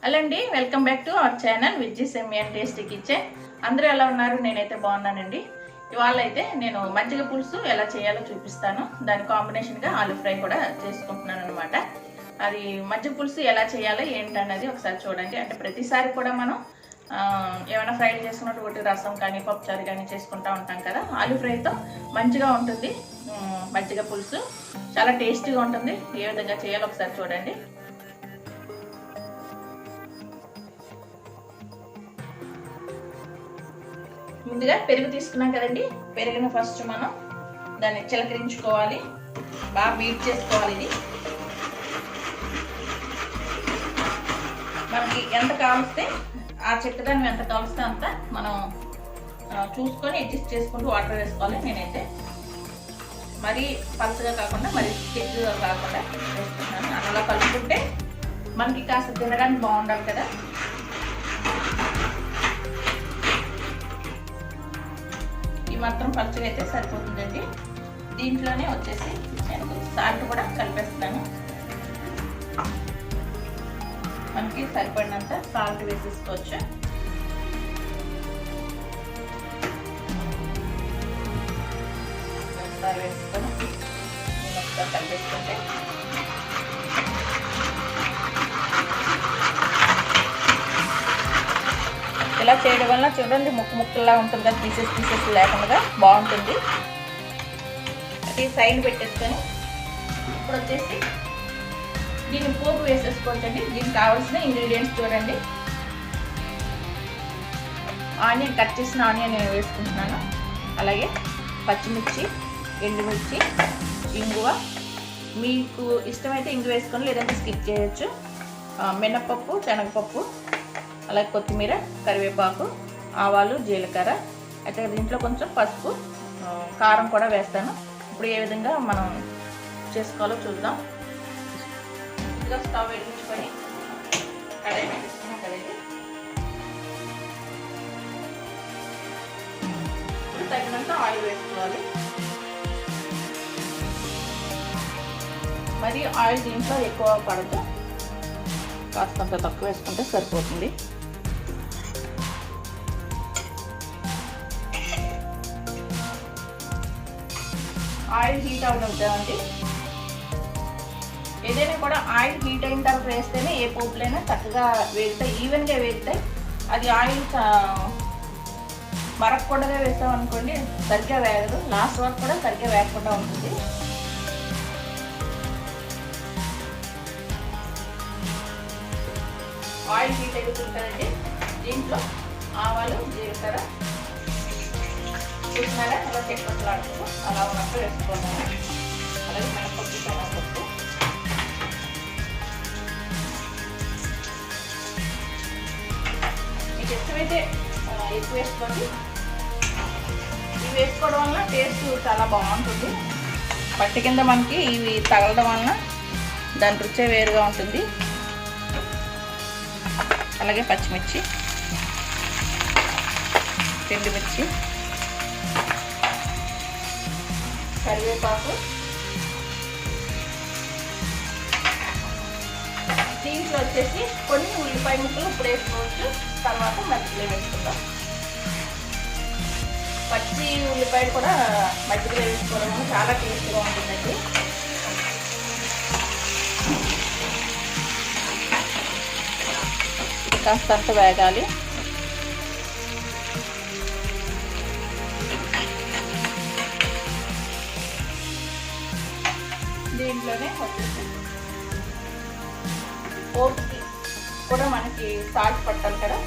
Hello అండి, welcome back to our channel Vijji semi and tasty kitchen. అందరూ ఎలా ఉన్నారు? నేనైతే బాగున్నానండి. ఇవాళ అయితే నేను మజ్జిగ పులుసు ఎలా చేయాలో చూపిస్తాను. దాని కాంబినేషన్గా ఆలూ ఫ్రై కూడా చేసుకుంటున్నాను అనమాట. అది మజ్జిగ పులుసు ఎలా చేయాలో ఏంటన్నది ఒకసారి చూడండి. అంటే ప్రతిసారి కూడా మనం ఏమైనా ఫ్రై చేసుకున్నట్టు ఒకటి రసం కానీ పప్పుచారు కానీ చేసుకుంటూ ఉంటాం కదా. ఆలూ ఫ్రైతో మంచిగా ఉంటుంది మజ్జిగ పులుసు, చాలా టేస్టీగా ఉంటుంది. ఏ విధంగా చేయాలో ఒకసారి చూడండి. ముందుగా పెరుగు తీసుకున్నాం కదండి. పెరుగును ఫస్ట్ మనం దాన్ని చిలకరించుకోవాలి, బాగా బీట్ చేసుకోవాలి. ఇది మనకి ఎంత కావలిస్తే ఆ చెక్కదాన్ని ఎంత కావలిస్తే అంత మనం చూసుకొని అడ్జస్ట్ చేసుకుంటూ వాటర్ వేసుకోవాలి. నేనైతే మరీ పలుచగా కాకుండా మరీ థిక్గా కాకుండా వేసుకుంటున్నాను. అలా కలుపుకుంటే మనకి కాస్త తినడానికి బాగుండాలి కదా. మాత్రం పలుచగా అయితే సరిపోతుందండి. దీంట్లోనే వచ్చేసి నేను కొంచెం సాల్ట్ కూడా కలిపేస్తాను. మనకి సరిపడినంత సాల్ట్ వేసేసుకోవచ్చు. ఒకసారి వేసుకొని ఒకసారి కలిపేసుకుంటే ఇలా చేయడం వల్ల చూడండి ముక్కల్లా ఉంటుంది కదా, పీసెస్ లేకుండా బాగుంటుంది. అది సైడ్ పెట్టేసుకొని ఇప్పుడు వచ్చేసి దీన్ని పోపు వేసేసుకోవచ్చండి. దీనికి కావాల్సిన ఇంగ్రీడియంట్స్ చూడండి. ఆనియన్, కట్ చేసిన ఆనియన్ నేను వేసుకుంటున్నాను. అలాగే పచ్చిమిర్చి, ఎండుమిర్చి, ఇంగువ, మీకు ఇష్టమైతే ఇంగువ వేసుకొని లేదంటే స్కిప్ చేయొచ్చు. మినపప్పు, శనగపప్పు, అలాగే కొత్తిమీర, కరివేపాకు, ఆవాలు, జీలకర్ర. అయితే దీంట్లో కొంచెం పసుపు, కారం కూడా వేస్తాను. ఇప్పుడు ఏ విధంగా మనం చేసుకోవాలో చూద్దాం. ఇంకా స్టవ్ వెలిగించుకొని కడాయి పెట్టేసుకున్నాం కదండి. ఇప్పుడు తగినంత ఆయిల్ వేసుకోవాలి. మరి ఆయిల్ దీంట్లో ఎక్కువ పడదు, కాస్తంత తక్కువ వేసుకుంటే సరిపోతుంది. ఆయిల్ హీట్ అవుతుందండి. ఏదైనా కూడా ఆయిల్ హీట్ అయిన తర్వాత వేస్తేనే ఏ పోపులైనా చక్కగా వేగుతాయి, ఈవెన్గా వేగుతాయి. అది ఆయిల్ మరగకుండా వేస్తాం అనుకోండి, సరిగ్గా వేగదు. లాస్ట్ వరకు కూడా సరిగ్గా వేగకుండా ఉంటుంది. ఆయిల్ హీట్ అవుతుంటుందండి. దీంట్లో ఆవాలు, జీలకర్ర చూసినారా అలా చెక్కలాడుతూ అలా ఉన్నట్టు వేసుకున్నాను. అలాగే మినపప్పు, శనగపప్పు, మీకు ఇష్టమైతే ఎక్కువ వేసుకోండి. ఇవి వేసుకోవడం వలన టేస్ట్ చాలా బాగుంటుంది. పట్టి కింద మనకి ఇవి తగలడం వలన దాని రుచే వేరుగా ఉంటుంది. అలాగే పచ్చిమిర్చి, ఎండుమిర్చి, కరివేపాకు. దీంట్లో వచ్చేసి కొన్ని ఉల్లిపాయ ముక్కలు ఇప్పుడు వేసుకోవచ్చు, తర్వాత మజ్జిగలో వేసుకుందాం. పచ్చి ఉల్లిపాయలు కూడా మజ్జిగలో వేసుకోవడం వల్ల చాలా టేస్ట్గా ఉంటుందండి. కాస్తంత వేగాలి. దీంట్లోనే వచ్చేసి పోపుకి కూడా మనకి సాల్ట్ పట్టాలి కదా,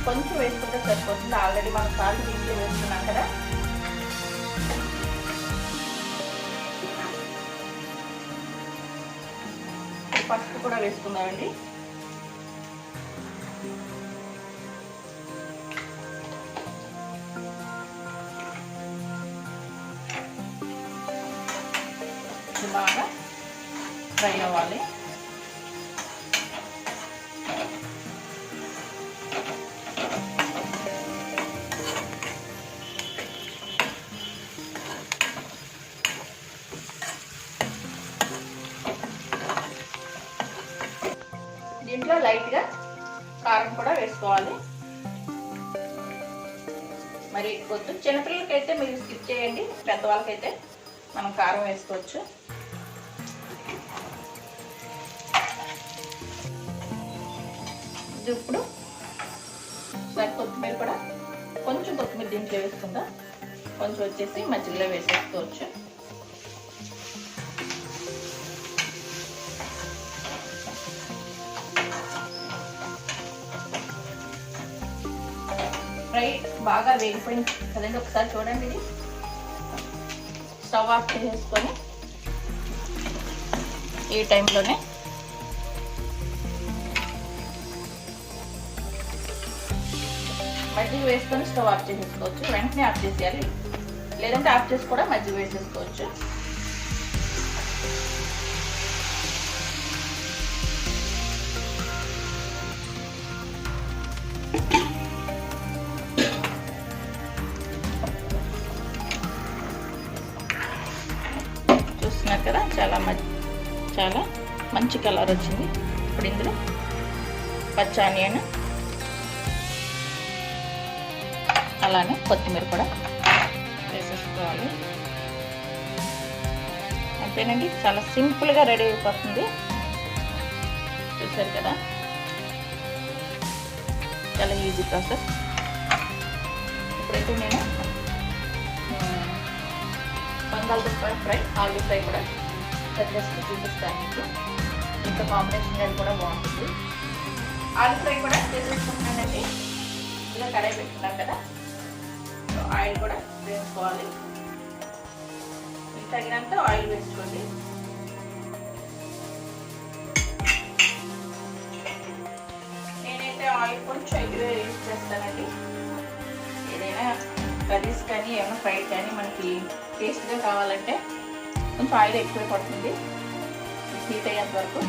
కొంచెం వేసుకుంటే సరిపోతుంది. ఆల్రెడీ మనం సాల్ట్ దీంట్లో వేసుకున్నాం కదా. పసుపు కూడా వేసుకుందామండి. బాగా ఫ్రై అవ్వాలి. దీంట్లో లైట్గా కారం కూడా వేసుకోవాలి. మరి వద్దు, చిన్నపిల్లలకైతే మీరు స్కిప్ చేయండి, పెద్దవాళ్ళకైతే మనం కారం వేసుకోవచ్చు. ఇప్పుడు సరే కొత్తిమీర కూడా కొంచెం కొత్తిమీర దీంట్లో వేసుకుందాం. కొంచెం వచ్చేసి మధ్యలో వేసేసుకోవచ్చు. ఫ్రై బాగా వేగిపోయింది కదండి, ఒకసారి చూడండి. ఇది స్టవ్ ఆఫ్ చేసేసుకొని ఈ టైంలోనే మజ్జిగ వేసుకొని స్టవ్ ఆఫ్ చేసేసుకోవచ్చు. వెంటనే ఆఫ్ చేసేయాలి, లేదంటే ఆఫ్ చేసి కూడా మజ్జిగ వేసేసుకోవచ్చు. చూస్తున్నారు కదా, చాలా మంచి కలర్ వచ్చింది. ఇప్పుడు ఇందులో పచ్చి ఆనియన్ అలానే కొత్తిమీర కూడా వేసేసుకోవాలి. అంతేనండి, చాలా సింపుల్గా రెడీ అయిపోతుంది. చూసారు కదా, చాలా ఈజీ ప్రాసెస్. ఇప్పుడైతే నేను బంగాళదుంప ఫ్రై, ఆలూ ఫ్రై కూడా చేసి చూపిస్తాను మీకు. ఇంత కాంబినేషన్ అది కూడా బాగుంటుంది. ఆలూ ఫ్రై కూడా చేసేసుకుంటున్నానండి. ఇలా కడాయి పెట్టుకున్నాను కదా, ఆయిల్ కూడా వేసుకోవాలి. తగినంత ఆయిల్ వేసుకోండి. నేనైతే ఆయిల్ కొంచెం ఎక్కువ యూజ్ చేస్తానండి. ఏదైనా కర్రీస్ కానీ ఏమైనా ఫ్రై కానీ మనకి టేస్ట్గా కావాలంటే కొంచెం ఆయిల్ ఎక్కువ పడుతుంది. హీట్ అయ్యేంత వరకు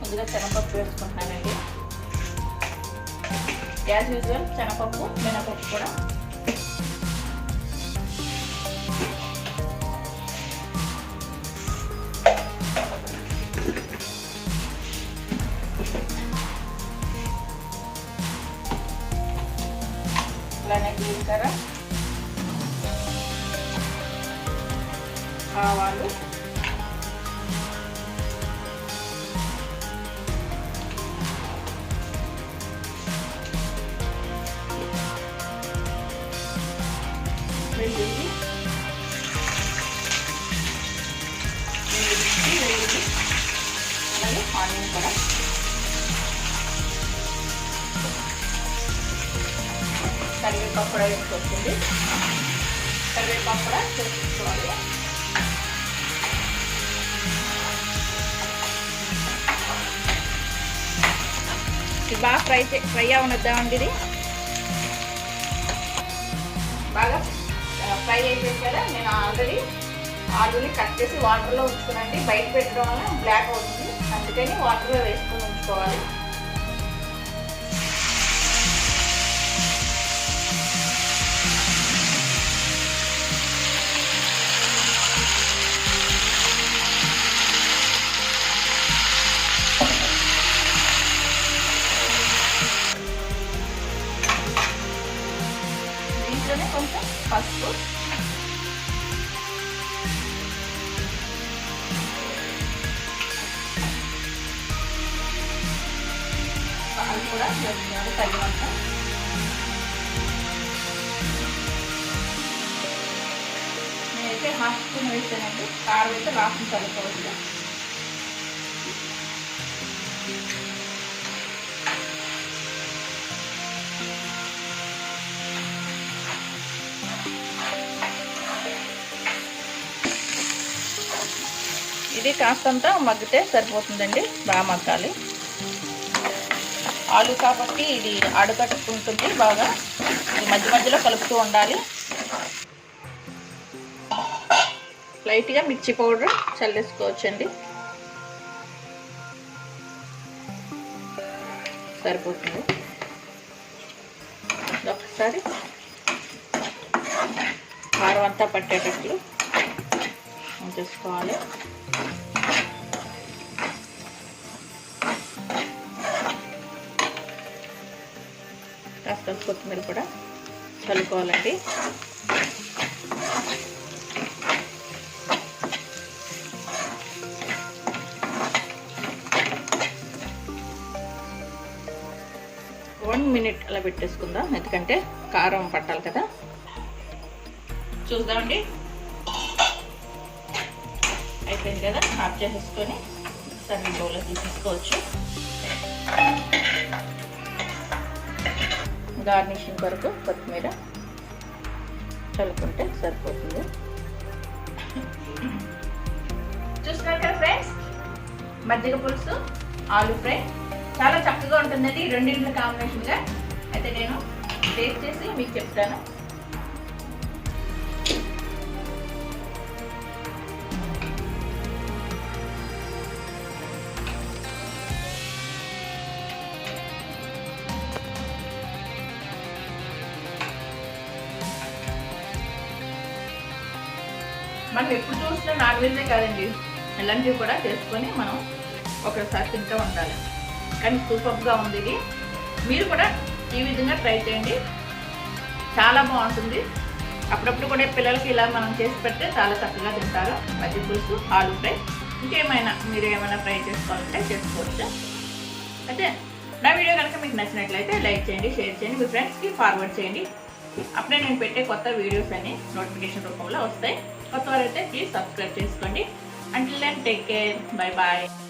ముందుగా శనగపప్పు వేసుకుంటున్నానండి. యాజ్ యూజువల్ శనగపప్పు, మినపప్పు కూడా. అలానే జీలకర్ర, ఆవాలు, వెల్లుల్లి, అలాగే ఆనియన్ కూడా. కరివేపాకు కూడా వేసుకొచ్చింది. కరివేపాకు కూడా చేసుకోవాలి. ఇది బాగా ఫ్రై అవనిద్దామండి. ఇది బాగా ఫ్రై అయిపోయింది కదా. నేను ఆల్రెడీ ఆలూని కట్ చేసి వాటర్లో ఉంచుకున్నాండి. బయట పెట్టడం వల్ల బ్లాక్ అవుతుంది, అందుకని వాటర్లో వేసుకొని ఉంచుకోవాలి. దీంట్లోనే కొంచెం పసుపు, అది కూడా వేసుకోవాలి తగినంత. నేనైతే హాఫ్ స్పూన్ వేసానండి. కారం అయితే రాసిన చల్లుకోవచ్చు. ఇది కాస్తంత మగ్గితే సరిపోతుందండి, బాగా మగ్గాలి. ఆలు కాబట్టి ఇది అడుగట్టుకుంటుంది బాగా. ఇది మధ్య మధ్యలో కలుపుతూ ఉండాలి. లైట్గా మిర్చి పౌడర్ చల్లేసుకోవచ్చండి, సరిపోతుంది. ఒకసారి కారం అంతా పట్టేటట్లు ఉంచేసుకోవాలి. కాస్త కొత్తిమీర కూడా చల్లుకోవాలండి. వన్ మినిట్ అలా పెట్టేసుకుందాం, ఎందుకంటే కారం పట్టాలి కదా. చూద్దామండి, అయిపోయింది కదా. ఆఫ్ చేసేసుకొని సర్వింగ్ బౌల్లో తీసేసుకోవచ్చు. గార్నిషింగ్ కొరకు కొత్తిమీర చల్లుకుంటే సరిపోతుంది. చూస్తున్నారు కదా ఫ్రెండ్స్, మజ్జిగ పులుసు ఆలు ఫ్రై చాలా చక్కగా ఉంటుందండి ఈ రెండింటి కాంబినేషన్గా. అయితే నేను టేస్ట్ చేసి మీకు చెప్తాను. మనం ఎప్పుడు చూసినా నాన్ వెజ్నే కాదండి, ఇలాంటివి కూడా చేసుకొని మనం ఒకసారి తింటూ ఉండాలి. కానీ సూపర్గా ఉంది ఇది. మీరు కూడా ఈ విధంగా ట్రై చేయండి, చాలా బాగుంటుంది. అప్పుడప్పుడు కూడా పిల్లలకి ఇలా మనం చేసి పెడితే చాలా చక్కగా తింటారు. మజ్జిగ పులుసు ఆలు ఫ్రై. ఇంకేమైనా మీరు ఏమైనా ఫ్రై చేసుకోవాలంటే చేసుకోవచ్చు. అయితే నా వీడియో కనుక మీకు నచ్చినట్లయితే లైక్ చేయండి, షేర్ చేయండి, మీ ఫ్రెండ్స్కి ఫార్వర్డ్ చేయండి. అప్పుడే నేను పెట్టే కొత్త వీడియోస్ అన్ని నోటిఫికేషన్ రూపంలో వస్తాయి. కొత్త వారైతే ప్లీజ్ సబ్స్క్రైబ్ చేసుకోండి. Until then, take care. Bye bye.